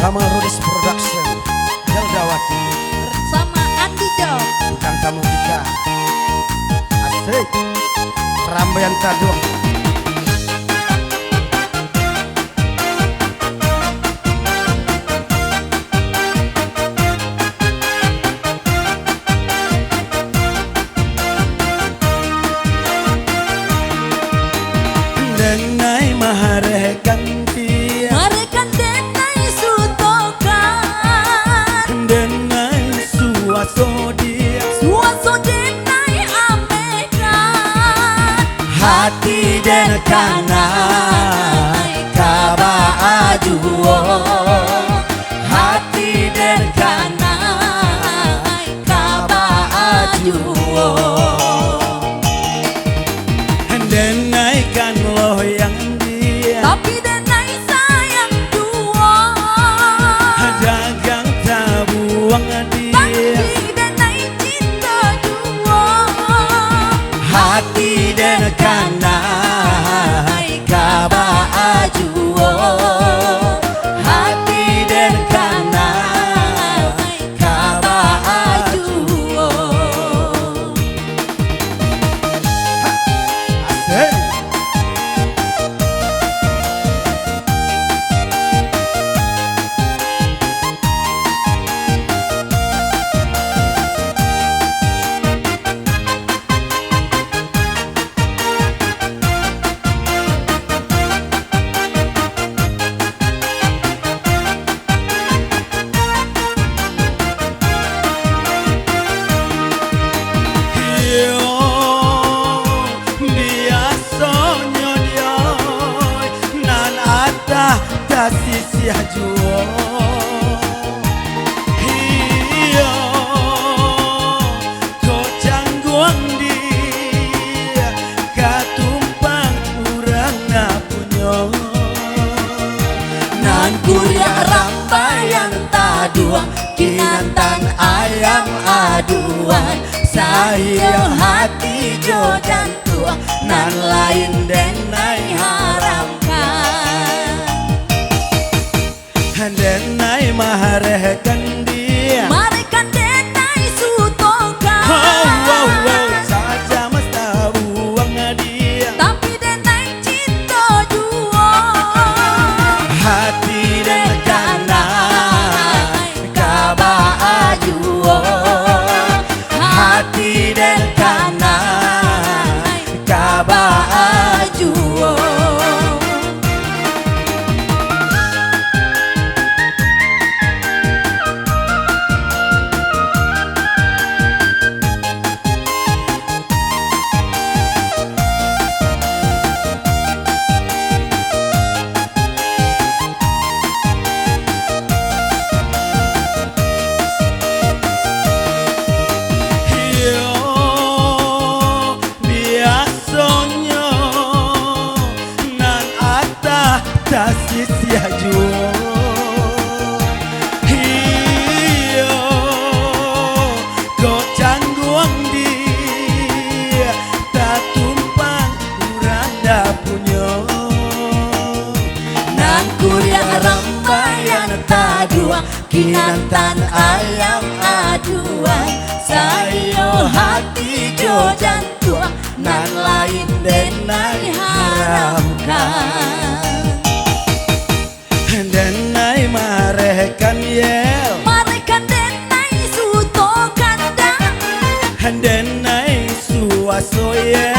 bersama Rudis Production Dawati bersama Andi Dok Kang Kamu Dika asik Rambayan Tadung Denai maharekan dia Marekan denai sutokan Denai suaso dia Suaso denai amekan Hati den kanai kaba ajuo Hati den kanai kaba ajuo Denai kan loh yang dia Tapi denai sayang dua Dagang tabuang dia Tapi denai cinta dua Hati den kanai kaba ajuo Hati den kanai kaba ajuo Asik sisi hajuo hiyo ko cangguang dia katumpang urang ngapunyo nan kuria rambayan taduang kinantan ayam aduan sayang hati jodan tuang nan lain denai haramkan Denai maharekan dia Marekan denai sutokan saja mas tabuang dia Tapi denai cinta dua Hati dan kanai kaba ajuo Hati dan kanai kaba ajuo sisi hajuo hiyo ko cangguang dia tak tumpang uranda punyo nan kuria rambayan taduang kinantan ayam aduan sayo hati jodan tuang nan lain denai haramkan Denai marekan yel Marekan denai sutokan dah Denai suaso yel